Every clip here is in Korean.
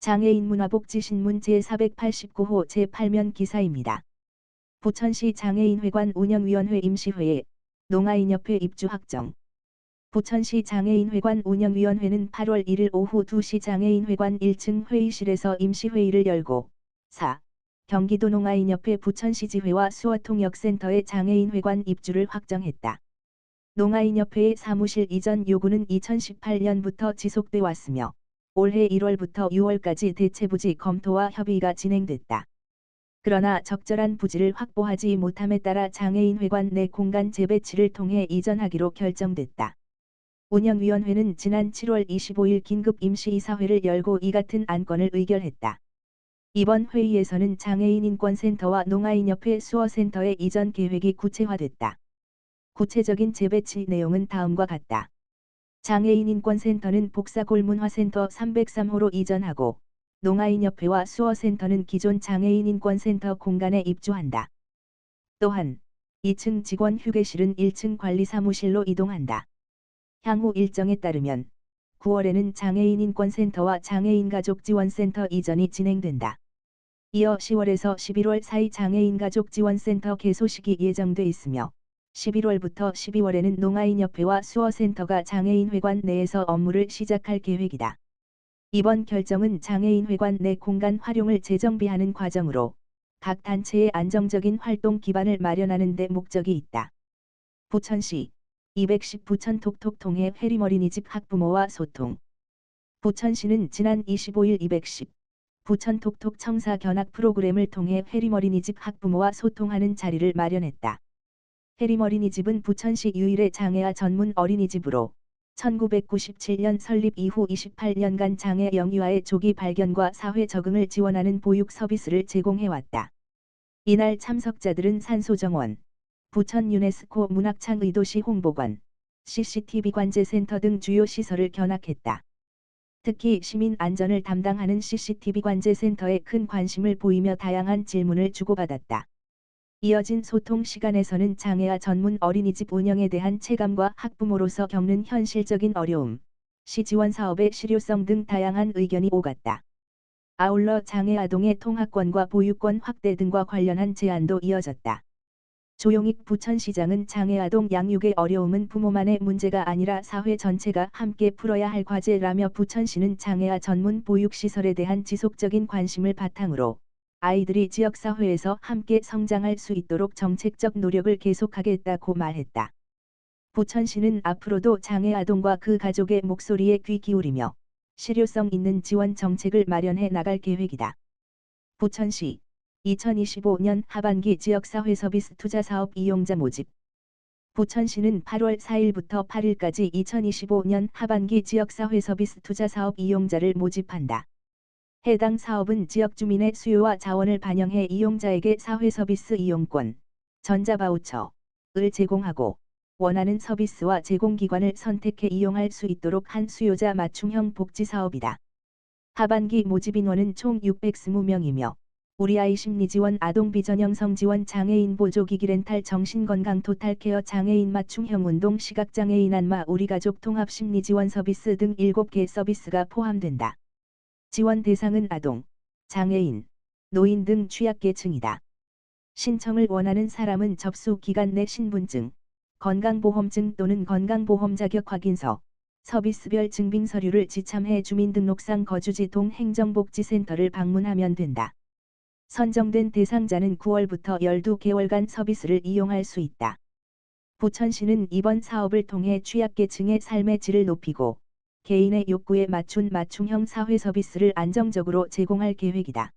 장애인 문화복지신문 제489호 제8면 기사입니다. 부천시 장애인회관 운영위원회 임시회에 농아인협회 입주 확정. 부천시 장애인회관 운영위원회는 8월 1일 오후 2시 장애인회관 1층 회의실에서 임시회의를 열고 4. 경기도 농아인협회 부천시지회와 수어통역센터의 장애인회관 입주를 확정했다. 농아인협회의 사무실 이전 요구는 2018년부터 지속돼 왔으며 올해 1월부터 6월까지 대체부지 검토와 협의가 진행됐다. 그러나 적절한 부지를 확보하지 못함에 따라 장애인회관 내 공간 재배치를 통해 이전하기로 결정됐다. 운영위원회는 지난 7월 25일 긴급 임시이사회를 열고 이 같은 안건을 의결했다. 이번 회의에서는 장애인인권센터와 농아인협회 수어센터의 이전 계획이 구체화됐다. 구체적인 재배치 내용은 다음과 같다. 장애인인권센터는 복사골문화센터 303호로 이전하고 농아인협회와 수어센터는 기존 장애인인권센터 공간에 입주한다. 또한 2층 직원 휴게실은 1층 관리사무실로 이동한다. 향후 일정에 따르면 9월에는 장애인인권센터와 장애인가족지원센터 이전이 진행된다. 이어 10월에서 11월 사이 장애인가족지원센터 개소식이 예정돼 있으며 11월부터 12월에는 농아인협회와 수어센터가 장애인회관 내에서 업무를 시작할 계획이다. 이번 결정은 장애인회관 내 공간 활용을 재정비하는 과정으로 각 단체의 안정적인 활동 기반을 마련하는 데 목적이 있다. 부천시 210 부천 톡톡통해 해림어린이집 학부모와 소통. 부천시는 지난 25일 210 부천 톡톡 청사 견학 프로그램을 통해 해림어린이집 학부모와 소통하는 자리를 마련했다. 해림어린이집은 부천시 유일의 장애아 전문 어린이집으로 1997년 설립 이후 28년간 장애 영유아의 조기 발견과 사회 적응을 지원하는 보육 서비스를 제공해왔다. 이날 참석자들은 산소정원, 부천 유네스코 문학창의도시 홍보관, CCTV 관제센터 등 주요 시설을 견학했다. 특히 시민 안전을 담당하는 CCTV 관제센터에 큰 관심을 보이며 다양한 질문을 주고받았다. 이어진 소통 시간에서는 장애아 전문 어린이집 운영에 대한 체감과 학부모로서 겪는 현실적인 어려움, 시 지원 사업의 실효성 등 다양한 의견이 오갔다. 아울러 장애아동의 통학권과 보육권 확대 등과 관련한 제안도 이어졌다. 조용익 부천시장은 장애아동 양육의 어려움은 부모만의 문제가 아니라 사회 전체가 함께 풀어야 할 과제라며 부천시는 장애아 전문 보육시설에 대한 지속적인 관심을 바탕으로 아이들이 지역사회에서 함께 성장할 수 있도록 정책적 노력을 계속하겠다고 말했다. 부천시는 앞으로도 장애아동과 그 가족의 목소리에 귀 기울이며 실효성 있는 지원 정책을 마련해 나갈 계획이다. 부천시 2025년 하반기 지역사회 서비스 투자사업 이용자 모집. 부천시는 8월 4일부터 8일까지 2025년 하반기 지역사회 서비스 투자사업 이용자를 모집한다. 해당 사업은 지역 주민의 수요와 자원을 반영해 이용자에게 사회서비스 이용권, 전자바우처를 제공하고 원하는 서비스와 제공기관을 선택해 이용할 수 있도록 한 수요자 맞춤형 복지사업이다. 하반기 모집 인원은 총 620명이며 우리아이 심리지원 아동비전형 성지원 장애인 보조기기 렌탈 정신건강 토탈케어 장애인 맞춤형 운동 시각장애인 안마 우리가족 통합심리지원 서비스 등 7개 서비스가 포함된다. 지원 대상은 아동, 장애인, 노인 등 취약계층이다. 신청을 원하는 사람은 접수 기간 내 신분증, 건강보험증 또는 건강보험 자격 확인서, 서비스별 증빙 서류를 지참해 주민등록상 거주지 동행정복지센터를 방문하면 된다. 선정된 대상자는 9월부터 12개월간 서비스를 이용할 수 있다. 부천시는 이번 사업을 통해 취약계층의 삶의 질을 높이고 개인의 욕구에 맞춘 맞춤형 사회 서비스를 안정적으로 제공할 계획이다.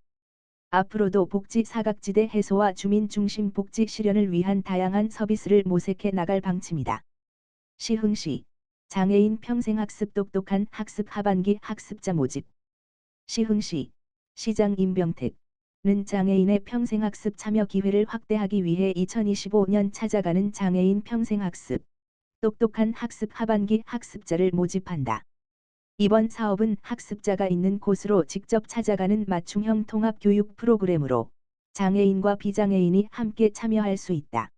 앞으로도 복지 사각지대 해소와 주민 중심 복지 실현을 위한 다양한 서비스를 모색해 나갈 방침이다. 시흥시 장애인 평생학습 똑똑한 학습 하반기 학습자 모집. 시흥시 시장 임병택는 장애인의 평생학습 참여 기회를 확대하기 위해 2025년 찾아가는 장애인 평생학습 똑똑한 학습 하반기 학습자를 모집한다. 이번 사업은 학습자가 있는 곳으로 직접 찾아가는 맞춤형 통합교육 프로그램으로 장애인과 비장애인이 함께 참여할 수 있다.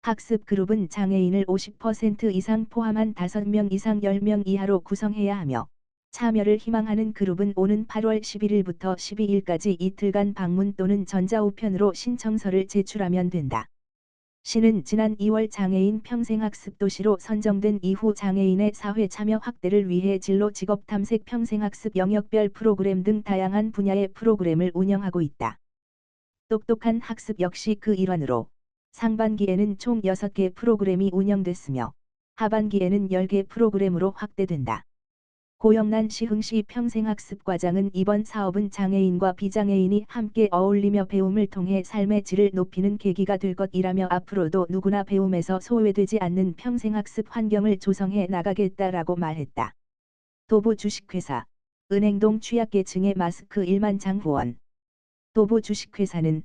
학습 그룹은 장애인을 50% 이상 포함한 5명 이상 10명 이하로 구성해야 하며 참여를 희망하는 그룹은 오는 8월 11일부터 12일까지 이틀간 방문 또는 전자우편으로 신청서를 제출하면 된다. 시는 지난 2월 장애인 평생학습 도시로 선정된 이후 장애인의 사회 참여 확대를 위해 진로 직업 탐색 평생학습 영역별 프로그램 등 다양한 분야의 프로그램을 운영하고 있다. 똑똑한 학습 역시 그 일환으로 상반기에는 총 6개 프로그램이 운영됐으며 하반기에는 10개 프로그램으로 확대된다. 고영란 시흥시 평생학습과장은 이번 사업은 장애인과 비장애인이 함께 어울리며 배움을 통해 삶의 질을 높이는 계기가 될 것이라며 앞으로도 누구나 배움에서 소외되지 않는 평생학습 환경을 조성해 나가겠다라고 말했다. 도보 주식회사 은행동 취약계층의 마스크 1만 장 후원. 도보 주식회사는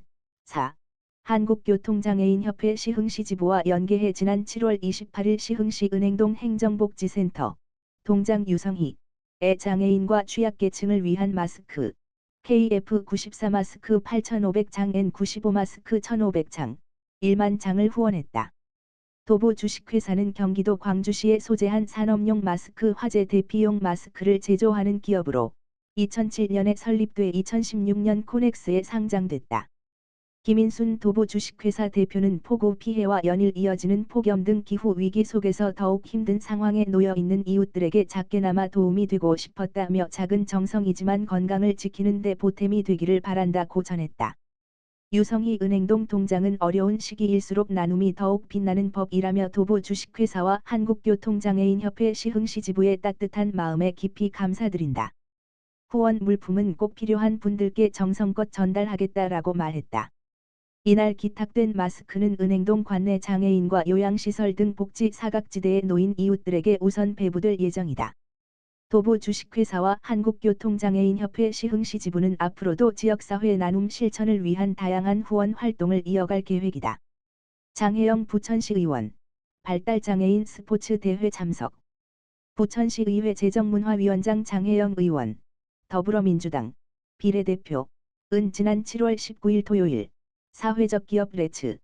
4. 한국교통장애인협회 시흥시 지부와 연계해 지난 7월 28일 시흥시 은행동 행정복지센터 동장 유성희 의 장애인과 취약계층을 위한 마스크 KF94 마스크 8,500장 N95 마스크 1,500장 1만 장을 후원했다. 도보 주식회사는 경기도 광주시에 소재한 산업용 마스크 화재 대피용 마스크를 제조하는 기업으로 2007년에 설립돼 2016년 코넥스에 상장됐다. 김인순 도보 주식회사 대표는 폭우 피해와 연일 이어지는 폭염 등 기후 위기 속에서 더욱 힘든 상황에 놓여 있는 이웃들에게 작게나마 도움이 되고 싶었다며 작은 정성이지만 건강을 지키는 데 보탬이 되기를 바란다고 전했다. 유성희 은행동 동장은 어려운 시기일수록 나눔이 더욱 빛나는 법이라며 도보 주식회사와 한국교통장애인협회 시흥시 지부의 따뜻한 마음에 깊이 감사드린다. 후원 물품은 꼭 필요한 분들께 정성껏 전달하겠다라고 말했다. 이날 기탁된 마스크는 은행동 관내 장애인과 요양시설 등 복지 사각지대에 놓인 이웃들에게 우선 배부될 예정이다. 도보 주식회사와 한국교통장애인협회 시흥시 지부는 앞으로도 지역사회 나눔 실천을 위한 다양한 후원 활동을 이어갈 계획이다. 장혜영 부천시 의원 발달장애인 스포츠 대회 참석. 부천시의회 재정문화위원장 장혜영 의원 더불어민주당 비례대표 은 지난 7월 19일 토요일 사회적 기업 레츠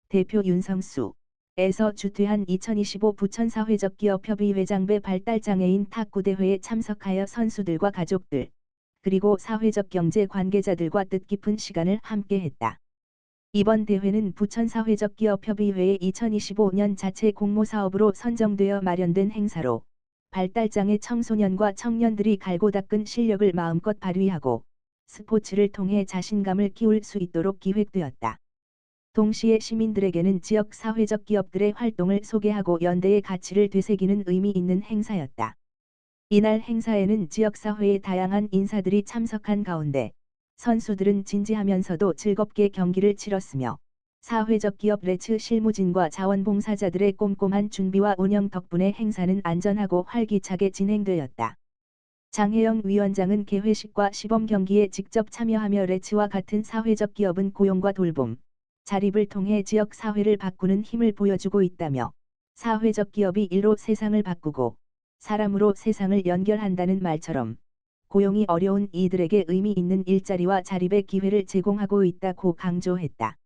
대표 윤성수 에서 주최한 2025 부천 사회적 기업 협의 회장배 발달장애인 탁구대회에 참석하여 선수들과 가족들 그리고 사회적 경제 관계자들과 뜻깊은 시간을 함께했다. 이번 대회는 부천 사회적 기업 협의회의 2025년 자체 공모사업으로 선정되어 마련된 행사로 발달장애 청소년과 청년들이 갈고 닦은 실력을 마음껏 발휘하고 스포츠를 통해 자신감을 키울 수 있도록 기획되었다. 동시에 시민들에게는 지역 사회적 기업들의 활동을 소개하고 연대의 가치를 되새기는 의미 있는 행사였다. 이날 행사에는 지역사회의 다양한 인사들이 참석한 가운데 선수들은 진지하면서도 즐겁게 경기를 치렀으며 사회적 기업 레츠 실무진과 자원봉사자들의 꼼꼼한 준비와 운영 덕분에 행사는 안전하고 활기차게 진행되었다. 장혜영 위원장은 개회식과 시범 경기에 직접 참여하며 레츠와 같은 사회적 기업은 고용과 돌봄, 자립을 통해 지역 사회를 바꾸는 힘을 보여주고 있다며 사회적 기업이 일로 세상을 바꾸고 사람으로 세상을 연결한다는 말처럼 고용이 어려운 이들에게 의미 있는 일자리와 자립의 기회를 제공하고 있다고 강조했다.